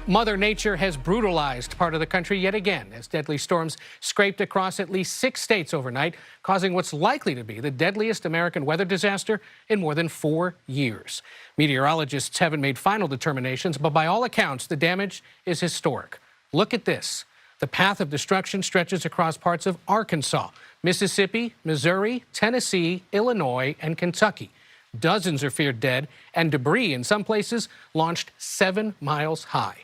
Mother Nature has brutalized part of the country yet again as deadly storms scraped across at least 6 states overnight, causing what's likely to be the deadliest American weather disaster in more than 4 years. Meteorologists haven't made final determinations, but by all accounts, the damage is historic. Look at this. The path of destruction stretches across parts of Arkansas, Mississippi, Missouri, Tennessee, Illinois, and Kentucky. Dozens are feared dead, and debris in some places launched 7 miles high.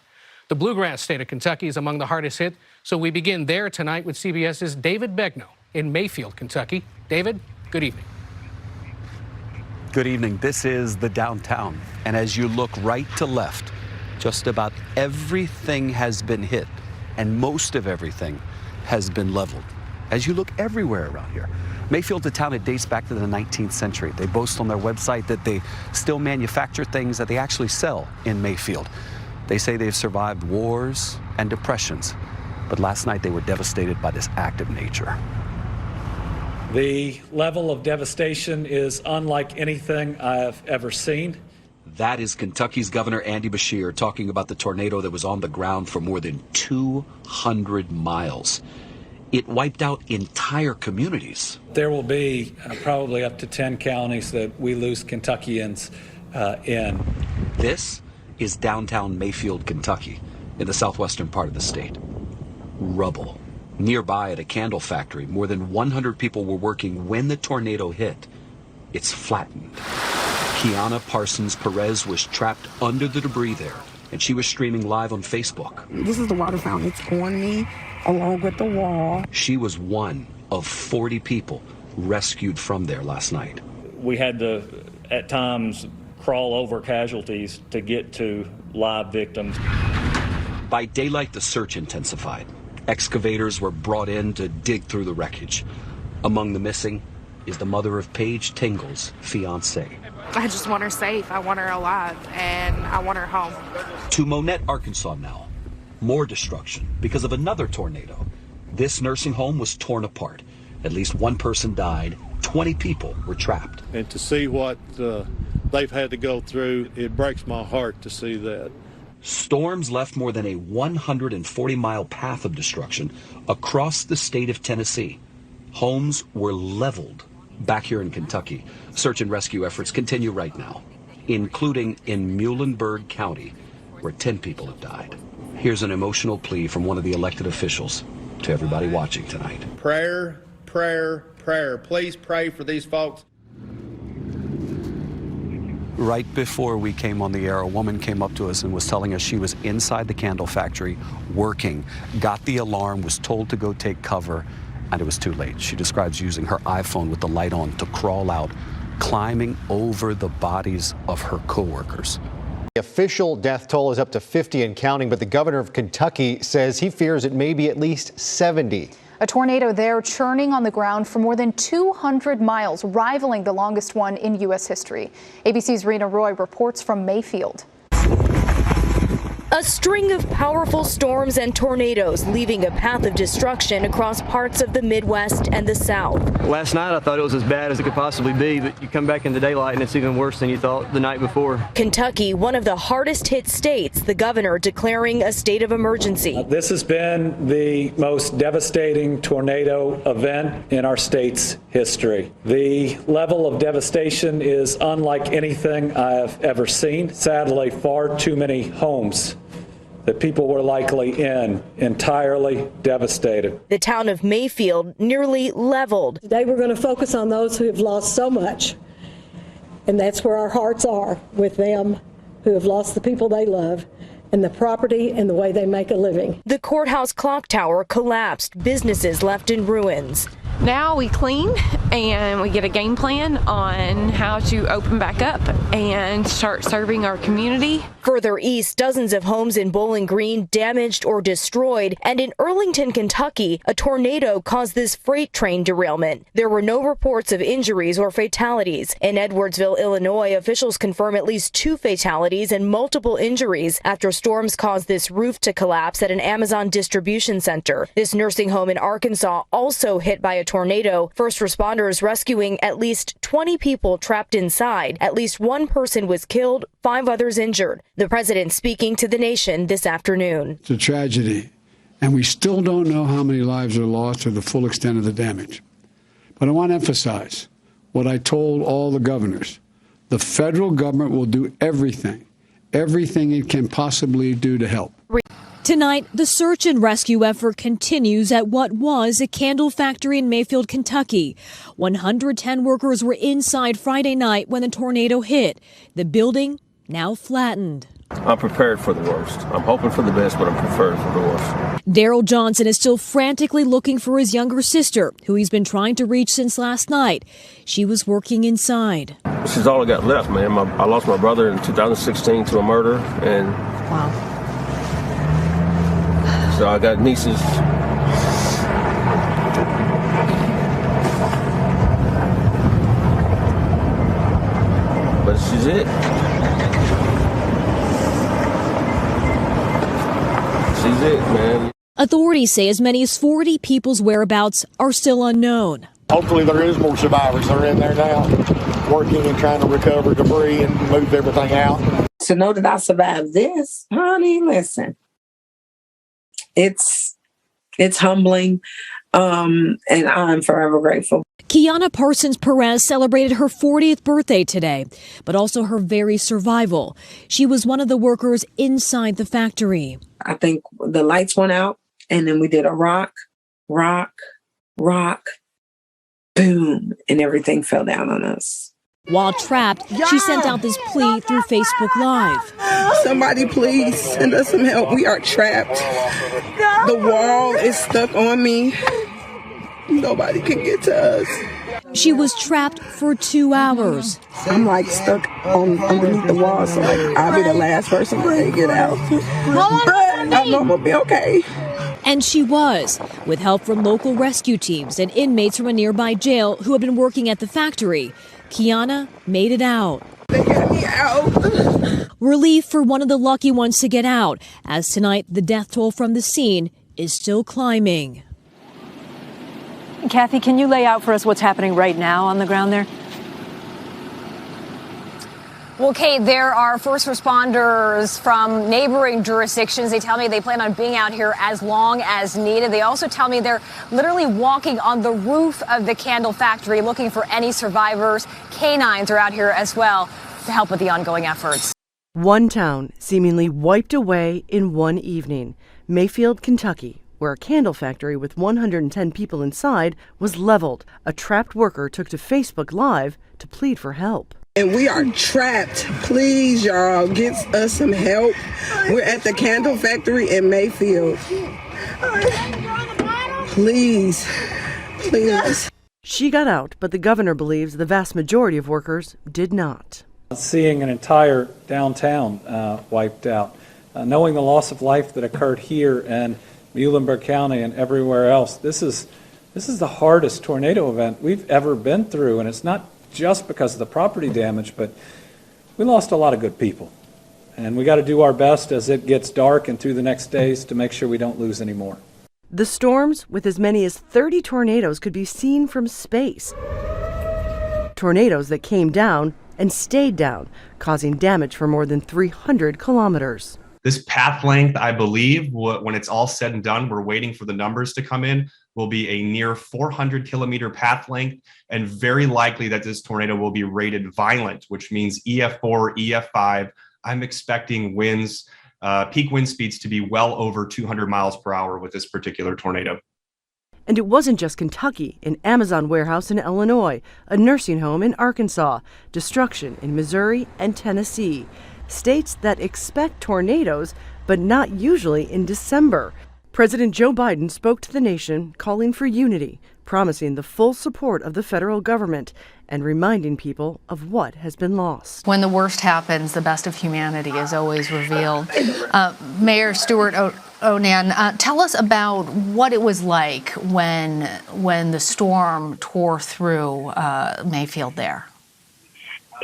The bluegrass state of Kentucky is among the hardest hit, so we begin there tonight with CBS's David Begnaud in Mayfield, Kentucky. David, good evening. Good evening. This is the downtown, and as you look right to left, just about everything has been hit, and most of everything has been leveled. As you look everywhere around here, Mayfield's a town that dates back to the 19th century. They boast on their website that they still manufacture things that they actually sell in Mayfield. They say they've survived wars and depressions, but last night they were devastated by this act of nature. The level of devastation is unlike anything I've ever seen. That is Kentucky's Governor Andy Beshear talking about the tornado that was on the ground for more than 200 miles. It wiped out entire communities. There will be probably up to 10 counties that we lose Kentuckians in. This is downtown Mayfield, Kentucky, in the southwestern part of the state. Rubble. Nearby at a candle factory, more than 100 people were working when the tornado hit. It's flattened. Kiana Parsons Perez was trapped under the debris there, and she was streaming live on Facebook. This is the water fountain. It's on me, along with the wall. She was one of 40 people rescued from there last night. We had to, at times, crawl over casualties to get to live victims. By daylight, the search intensified. Excavators were brought in to dig through the wreckage. Among the missing is the mother of Paige Tingle's fiancé. I just want her safe. I want her alive, and I want her home. To Monette, Arkansas now. More destruction because of another tornado. This nursing home was torn apart. At least one person died. 20 people were trapped. And to see what they've had to go through, it breaks my heart to see that. Storms left more than a 140-mile path of destruction across the state of Tennessee. Homes were leveled. Back here in Kentucky, search and rescue efforts continue right now, including in Muhlenberg County, where 10 people have died. Here's an emotional plea from one of the elected officials to everybody watching tonight. Prayer, prayer, prayer. Please pray for these folks. Right before we came on the air, a woman came up to us and was telling us she was inside the candle factory working, got the alarm, was told to go take cover, and it was too late. She describes using her iPhone with the light on to crawl out, climbing over the bodies of her coworkers. The official death toll is up to 50 and counting, but the governor of Kentucky says he fears it may be at least 70. A tornado there churning on the ground for more than 200 miles, rivaling the longest one in U.S. history. ABC's Rena Roy reports from Mayfield. A string of powerful storms and tornadoes leaving a path of destruction across parts of the Midwest and the South. Last night I thought it was as bad as it could possibly be, but you come back in the daylight and it's even worse than you thought the night before. Kentucky, one of the hardest hit states, the governor declaring a state of emergency. This has been the most devastating tornado event in our state's history. The level of devastation is unlike anything I have ever seen. Sadly, far too many homes that people were likely in, entirely devastated. The town of Mayfield nearly leveled. Today we're going to focus on those who have lost so much, and that's where our hearts are, with them who have lost the people they love and the property and the way they make a living. The courthouse clock tower collapsed, businesses left in ruins. Now we clean and we get a game plan on how to open back up and start serving our community. Further east, dozens of homes in Bowling Green damaged or destroyed. And in Arlington, Kentucky, a tornado caused this freight train derailment. There were no reports of injuries or fatalities. In Edwardsville, Illinois, officials confirm at least 2 fatalities and multiple injuries after storms caused this roof to collapse at an Amazon distribution center. This nursing home in Arkansas also hit by a tornado. First responders rescuing at least 20 people trapped inside. At least one person was killed, 5 others injured. The president speaking to the nation this afternoon. It's a tragedy, and we still don't know how many lives are lost or the full extent of the damage. But I want to emphasize what I told all the governors. The federal government will do everything it can possibly do to help. Tonight, the search and rescue effort continues at what was a candle factory in Mayfield, Kentucky. 110 workers were inside Friday night when the tornado hit. The building now flattened. I'm prepared for the worst. I'm hoping for the best, but I'm prepared for the worst. Daryl Johnson is still frantically looking for his younger sister, who he's been trying to reach since last night. She was working inside. This is all I got left, man. I lost my brother in 2016 to a murder, and wow. So I got nieces. But she's it. She's it, man. Authorities say as many as 40 people's whereabouts are still unknown. Hopefully there is more survivors. They're in there now, working and trying to recover debris and move everything out. To know that I survived this, honey, listen, it's humbling, and I'm forever grateful. Kiana Parsons Perez celebrated her 40th birthday today, but also her very survival. She was one of the workers inside the factory. I think the lights went out, and then we did a rock, boom, and everything fell down on us. While trapped, she sent out this plea through Facebook Live. Somebody please send us some help. We are trapped. The wall is stuck on me. Nobody can get to us. She was trapped for 2 hours. I'm like stuck underneath the wall, so like I'll be the last person to get out. But I know I'm gonna be okay. And she was, with help from local rescue teams and inmates from a nearby jail who had been working at the factory. Kiana made it out. They got me out. Relief for one of the lucky ones to get out, as tonight the death toll from the scene is still climbing. Kathy, can you lay out for us what's happening right now on the ground there? Well, Kate, there are first responders from neighboring jurisdictions. They tell me they plan on being out here as long as needed. They also tell me they're literally walking on the roof of the candle factory looking for any survivors. Canines are out here as well to help with the ongoing efforts. One town seemingly wiped away in one evening. Mayfield, Kentucky, where a candle factory with 110 people inside was leveled. A trapped worker took to Facebook Live to plead for help. And we are trapped. Please, y'all, get us some help. We're at the candle factory in Mayfield. Please. She got out, but the governor believes the vast majority of workers did not. Seeing an entire downtown wiped out, knowing the loss of life that occurred here in Muhlenberg County and everywhere else, this is the hardest tornado event we've ever been through, and it's not just because of the property damage, but we lost a lot of good people. And we got to do our best as it gets dark and through the next days to make sure we don't lose any more. The storms, with as many as 30 tornadoes, could be seen from space. Tornadoes that came down and stayed down, causing damage for more than 300 kilometers. This path length, I believe, when it's all said and done, we're waiting for the numbers to come in, will be a near 400 kilometer path length, and very likely that this tornado will be rated violent, which means EF4, EF5. I'm expecting winds, peak wind speeds to be well over 200 miles per hour with this particular tornado. And it wasn't just Kentucky, an Amazon warehouse in Illinois, a nursing home in Arkansas, destruction in Missouri and Tennessee. States that expect tornadoes, but not usually in December. President Joe Biden spoke to the nation, calling for unity, promising the full support of the federal government, and reminding people of what has been lost. When the worst happens, the best of humanity is always revealed. Mayor Stuart Onan, tell us about what it was like when the storm tore through Mayfield there.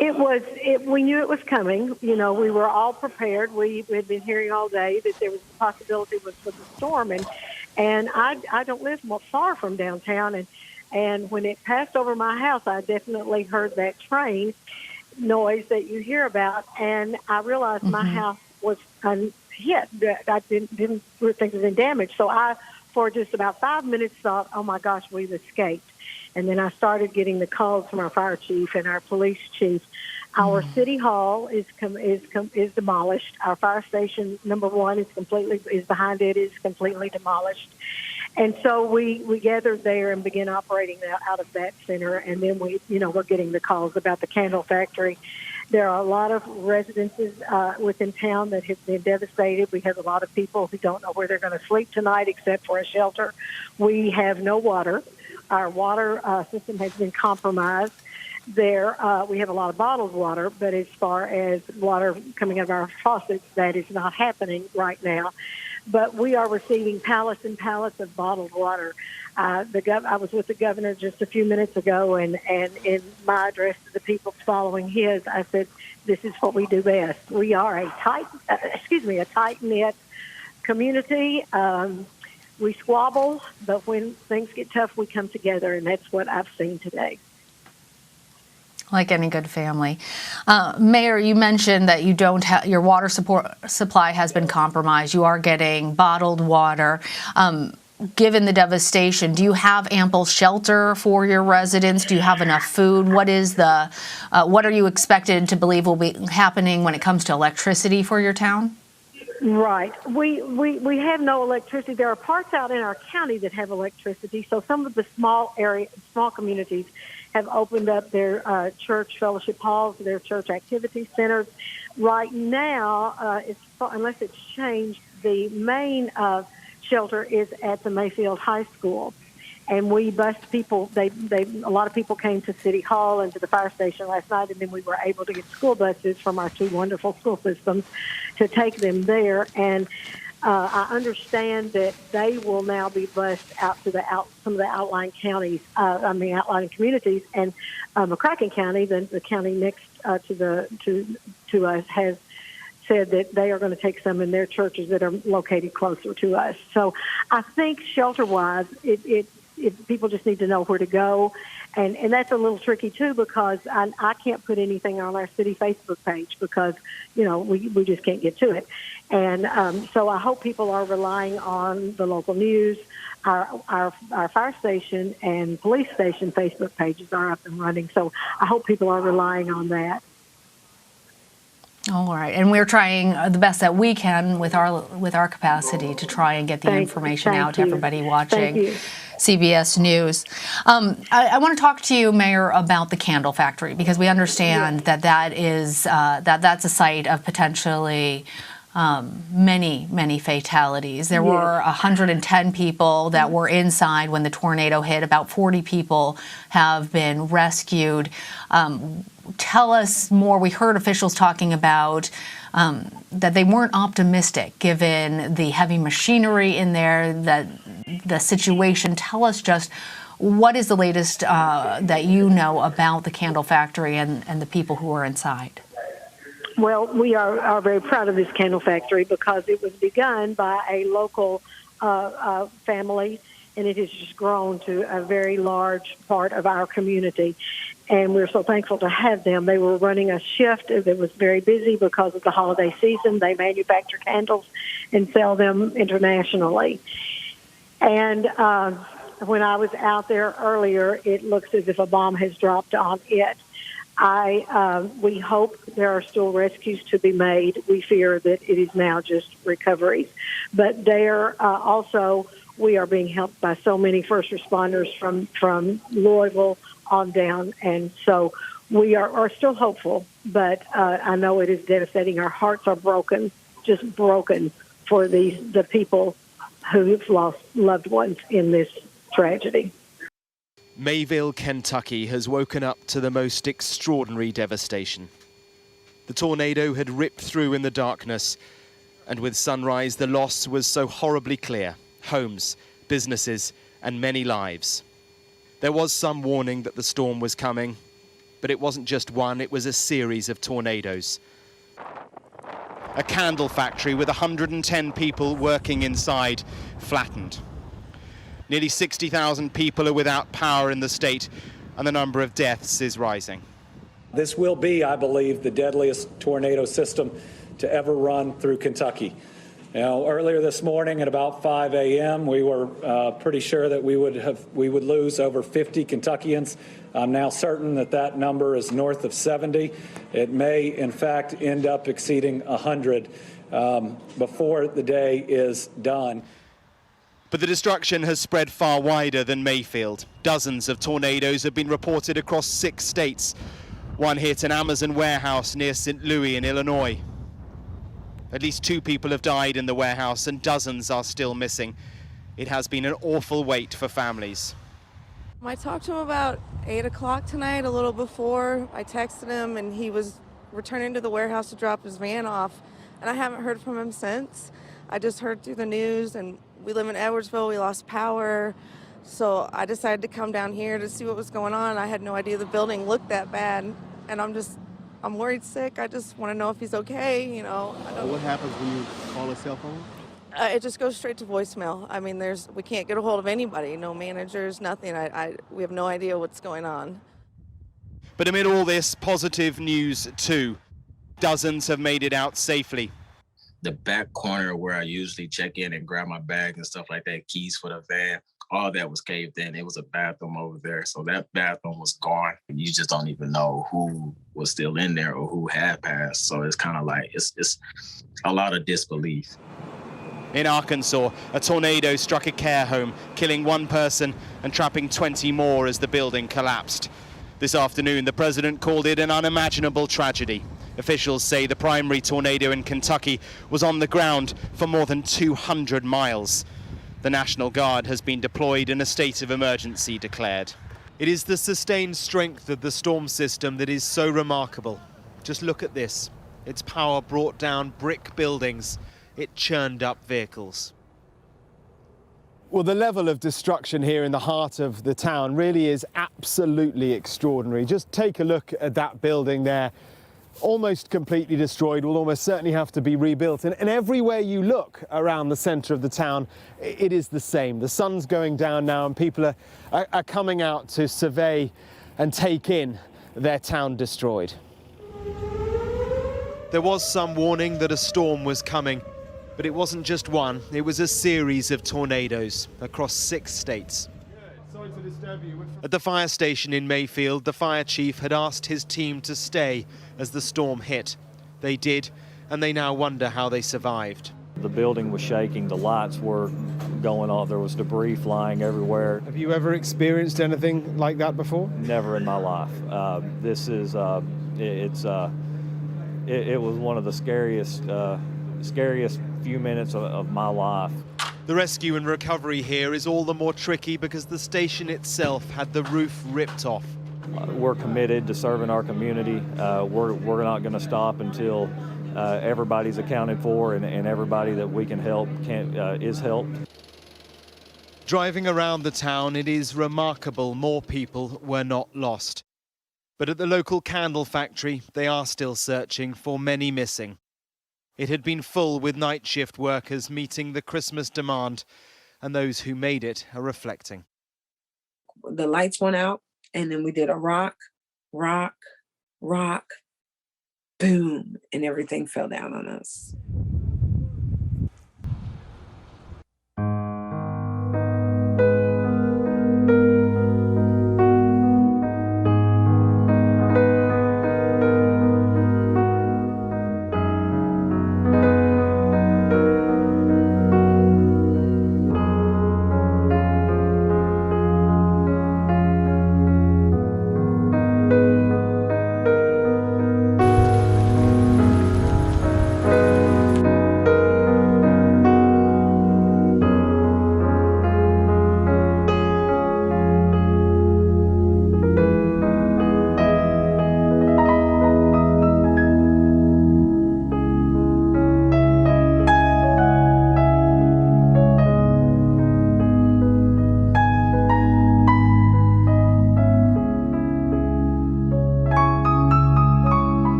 We knew it was coming. You know, we were all prepared. We had been hearing all day that there was a possibility for the storm. And I don't live far from downtown. And when it passed over my house, I definitely heard that train. noise that you hear about, and I realized my house was hit. I didn't think it was in damage. So I, for just about 5 minutes, thought, oh my gosh, we've escaped. And then I started getting the calls from our fire chief and our police chief. Our city hall is demolished. Our fire station number 1 is behind it, is completely demolished. And so we gathered there and began operating out of that center. And then we're getting the calls about the candle factory. There are a lot of residences within town that have been devastated. We have a lot of people who don't know where they're going to sleep tonight except for a shelter. We have no water. Our water system has been compromised. We have a lot of bottled water, but as far as water coming out of our faucets, that is not happening right now. But we are receiving pallets and pallets of bottled water. I was with the governor just a few minutes ago, and in my address to the people following his, I said, "This is what we do best. We are a tight-knit community. We squabble, but when things get tough, we come together, and that's what I've seen today." Like any good family. Mayor, you mentioned that you don't have your water supply has been compromised. You are getting bottled water. Given the devastation, do you have ample shelter for your residents? Do you have enough food? What are you expected to believe will be happening when it comes to electricity for your town? Right. We have no electricity. There are parts out in our county that have electricity. So some of the small communities have opened up their church fellowship halls, their church activity centers. Right now, unless it's changed, the main shelter is at the Mayfield High School. And we bused people. A lot of people came to City Hall and to the fire station last night, and then we were able to get school buses from our 2 wonderful school systems to take them there. And I understand that they will now be bused out to some of the outlying counties, outlying communities. And McCracken County, the county next to us, has said that they are going to take some in their churches that are located closer to us. So I think shelter-wise, people just need to know where to go. And that's a little tricky, too, because I can't put anything on our city Facebook page because, we just can't get to it. And so I hope people are relying on the local news. Our fire station and police station Facebook pages are up and running. So I hope people are relying on that. All right, and we're trying the best that we can with our capacity to try and get the information out to everybody watching CBS News. I want to talk to you, Mayor, about the candle factory because we understand that is that's a site of potentially many fatalities. There were 110 people that were inside when the tornado hit. About 40 people have been rescued. Tell us more. We heard officials talking about that they weren't optimistic given the heavy machinery in there, that the situation. Tell us just what is the latest that you know about the candle factory and the people who are inside. Well, we are very proud of this candle factory because it was begun by a local family, and it has just grown to a very large part of our community. And we're so thankful to have them. They were running a shift that was very busy because of the holiday season. They manufacture candles and sell them internationally. And when I was out there earlier, it looks as if a bomb has dropped on it. We hope there are still rescues to be made. We fear that it is now just recoveries. But there also, we are being helped by so many first responders from Louisville on down. And so we are still hopeful, but I know it is devastating. Our hearts are broken, just broken for the people who have lost loved ones in this tragedy. Mayville, Kentucky has woken up to the most extraordinary devastation. The tornado had ripped through in the darkness, and with sunrise the loss was so horribly clear. Homes, businesses, and many lives. There was some warning that the storm was coming, but it wasn't just one, it was a series of tornadoes. A candle factory with 110 people working inside flattened. Nearly 60,000 people are without power in the state, and the number of deaths is rising. This will be, I believe, the deadliest tornado system to ever run through Kentucky. You know, earlier this morning at about 5 a.m., we were pretty sure that we would lose over 50 Kentuckians. I'm now certain that that number is north of 70. It may, in fact, end up exceeding 100 before the day is done. But the destruction has spread far wider than Mayfield. Dozens of tornadoes have been reported across 6 states. One hit an Amazon warehouse near St. Louis in Illinois. At least 2 people have died in the warehouse and dozens are still missing. It has been an awful wait for families. I talked to him about 8 o'clock tonight, a little before. I texted him and he was returning to the warehouse to drop his van off. And I haven't heard from him since. I just heard through the news, and we live in Edwardsville. We lost power. So I decided to come down here to see what was going on. I had no idea the building looked that bad. And I'm worried sick. I just want to know if he's okay, you know. What happens when you call a cell phone? It just goes straight to voicemail. I mean, we can't get a hold of anybody, no managers, nothing. We have no idea what's going on. But amid all this, positive news too. Dozens have made it out safely. The back corner where I usually check in and grab my bag and stuff like that, keys for the van, all that was caved in. It was a bathroom over there. So that bathroom was gone. You just don't even know who was still in there or who had passed. So it's kind of like, it's a lot of disbelief. In Arkansas, a tornado struck a care home, killing 1 person and trapping 20 more as the building collapsed. This afternoon, the president called it an unimaginable tragedy. Officials say the primary tornado in Kentucky was on the ground for more than 200 miles. The National Guard has been deployed and a state of emergency declared. It is the sustained strength of the storm system that is so remarkable. Just look at this. Its power brought down brick buildings. It churned up vehicles. Well, the level of destruction here in the heart of the town really is absolutely extraordinary. Just take a look at that building there. Almost completely destroyed, will almost certainly have to be rebuilt. And everywhere you look around the centre of the town, it is the same. The sun's going down now and people are coming out to survey and take in their town destroyed. There was some warning that a storm was coming, but it wasn't just one, it was a series of tornadoes across 6 states. At the fire station in Mayfield, the fire chief had asked his team to stay as the storm hit. They did, and they now wonder how they survived. The building was shaking, the lights were going off, there was debris flying everywhere. Have you ever experienced anything like that before? Never in my life. It was one of the scariest few minutes of my life. The rescue and recovery here is all the more tricky because the station itself had the roof ripped off. We're committed to serving our community. We're not going to stop until everybody's accounted for and everybody that we can help is helped. Driving around the town, it is remarkable more people were not lost. But at the local candle factory, they are still searching for many missing. It had been full with night shift workers meeting the Christmas demand, and those who made it are reflecting. The lights went out, and then we did a rock, rock, rock, boom, and everything fell down on us.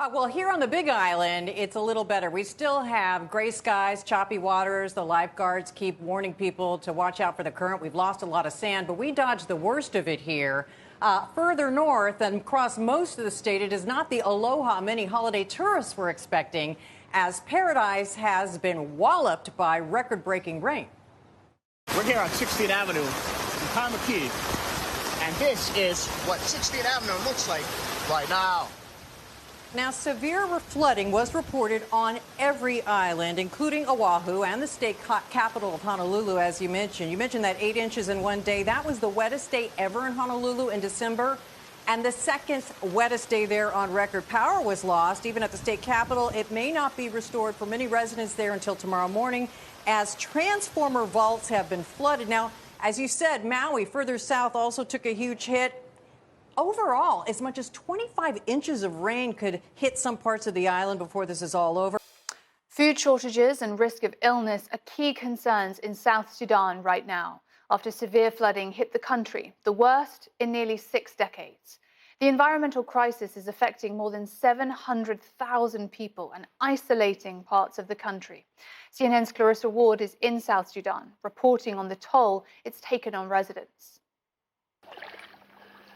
Well, here on the Big Island, it's a little better. We still have gray skies, choppy waters. The lifeguards keep warning people to watch out for the current. We've lost a lot of sand, but we dodged the worst of it here. Further north and across most of the state, it is not the aloha many holiday tourists were expecting, as Paradise has been walloped by record-breaking rain. We're here on 16th Avenue in Kamakee, and this is what 16th Avenue looks like right now. Now, severe flooding was reported on every island, including Oahu and the state capital of Honolulu, as you mentioned. You mentioned that 8 inches in one day. That was the wettest day ever in Honolulu in December, and the second wettest day there on record. Power was lost, even at the state capitol. It may not be restored for many residents there until tomorrow morning, as transformer vaults have been flooded. Now, as you said, Maui, further south, also took a huge hit. Overall, as much as 25 inches of rain could hit some parts of the island before this is all over. Food shortages and risk of illness are key concerns in South Sudan right now, after severe flooding hit the country, the worst in nearly 6 decades. The environmental crisis is affecting more than 700,000 people and isolating parts of the country. CNN's Clarissa Ward is in South Sudan, reporting on the toll it's taken on residents.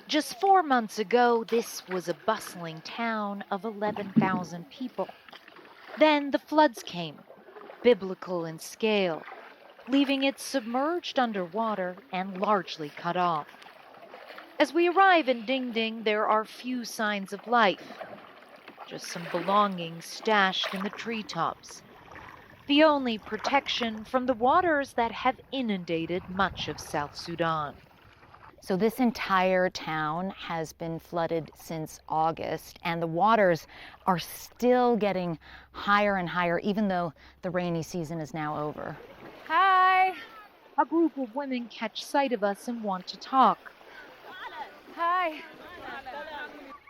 Just 4 months ago, this was a bustling town of 11,000 people. Then the floods came, biblical in scale, leaving it submerged underwater and largely cut off. As we arrive in Ding Ding, there are few signs of life, just some belongings stashed in the treetops. The only protection from the waters that have inundated much of South Sudan. So this entire town has been flooded since August, and the waters are still getting higher and higher, even though the rainy season is now over. Hi! A group of women catch sight of us and want to talk. Hi.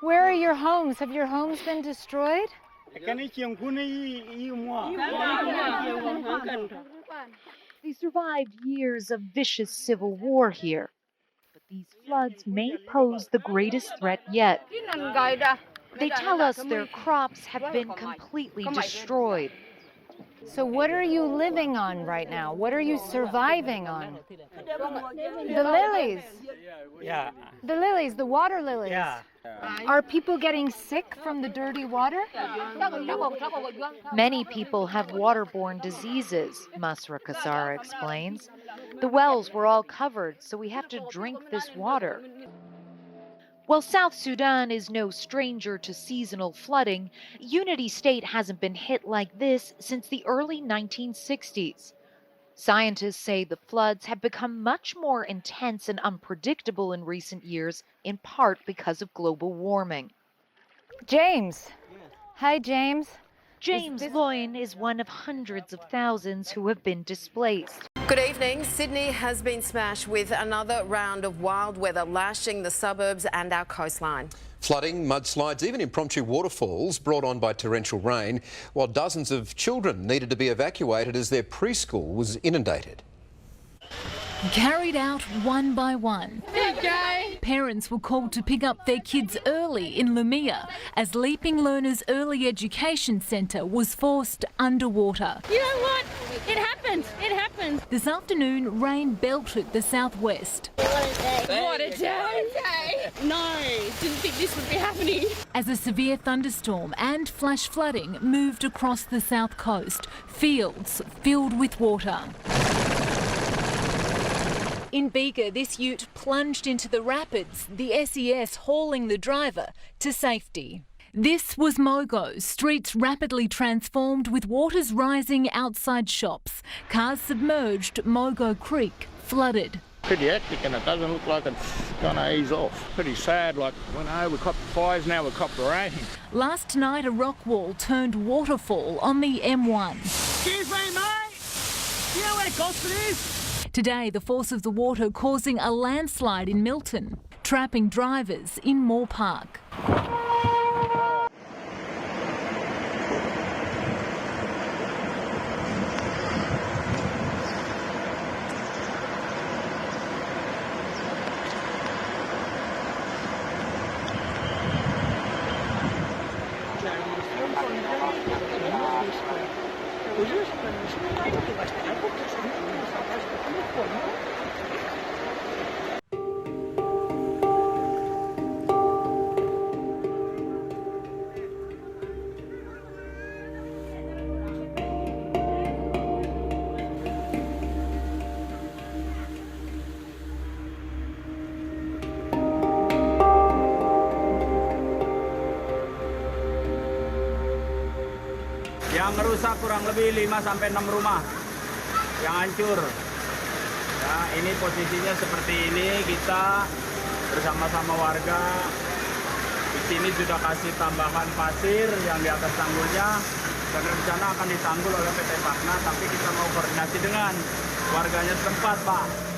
Where are your homes? Have your homes been destroyed? They survived years of vicious civil war here. But these floods may pose the greatest threat yet. They tell us their crops have been completely destroyed. So what are you living on right now? What are you surviving on? The lilies. Yeah. The lilies, the water lilies. Yeah. Are people getting sick from the dirty water? Many people have waterborne diseases, Masra Kasara explains. The wells were all covered, so we have to drink this water. While South Sudan is no stranger to seasonal flooding, Unity State hasn't been hit like this since the early 1960s. Scientists say the floods have become much more intense and unpredictable in recent years, in part because of global warming. James. Hi, James. James Loyne is one of hundreds of thousands who have been displaced. Good evening. Sydney has been smashed with another round of wild weather lashing the suburbs and our coastline. Flooding, mudslides, even impromptu waterfalls brought on by torrential rain, while dozens of children needed to be evacuated as their preschool was inundated. Carried out one by one. Okay. Parents were called to pick up their kids early in Lumia as Leaping Learners Early Education Centre was forced underwater. You know what? It happened. It happened. This afternoon, rain belted the southwest. What a day. No, didn't think this would be happening. As a severe thunderstorm and flash flooding moved across the south coast, fields filled with water. In Bega, this ute plunged into the rapids, the SES hauling the driver to safety. This was Mogo, streets rapidly transformed with waters rising outside shops. Cars submerged, Mogo Creek flooded. Pretty hectic, and it doesn't look like it's going to ease off. Pretty sad, like, we copped fires, now we copped the rain. Last night, a rock wall turned waterfall on the M1. Excuse me, mate. You know where Gosford is? Today, the force of the water causing a landslide in Milton, trapping drivers in Moore Park. Yang rusak kurang lebih 5-6 rumah yang hancur. Ya, ini posisinya seperti ini, kita bersama-sama warga di sini sudah kasih tambahan pasir yang di atas tanggulnya dan rencana akan ditanggul oleh PT Pakna, tapi kita mau koordinasi dengan warganya setempat, Pak.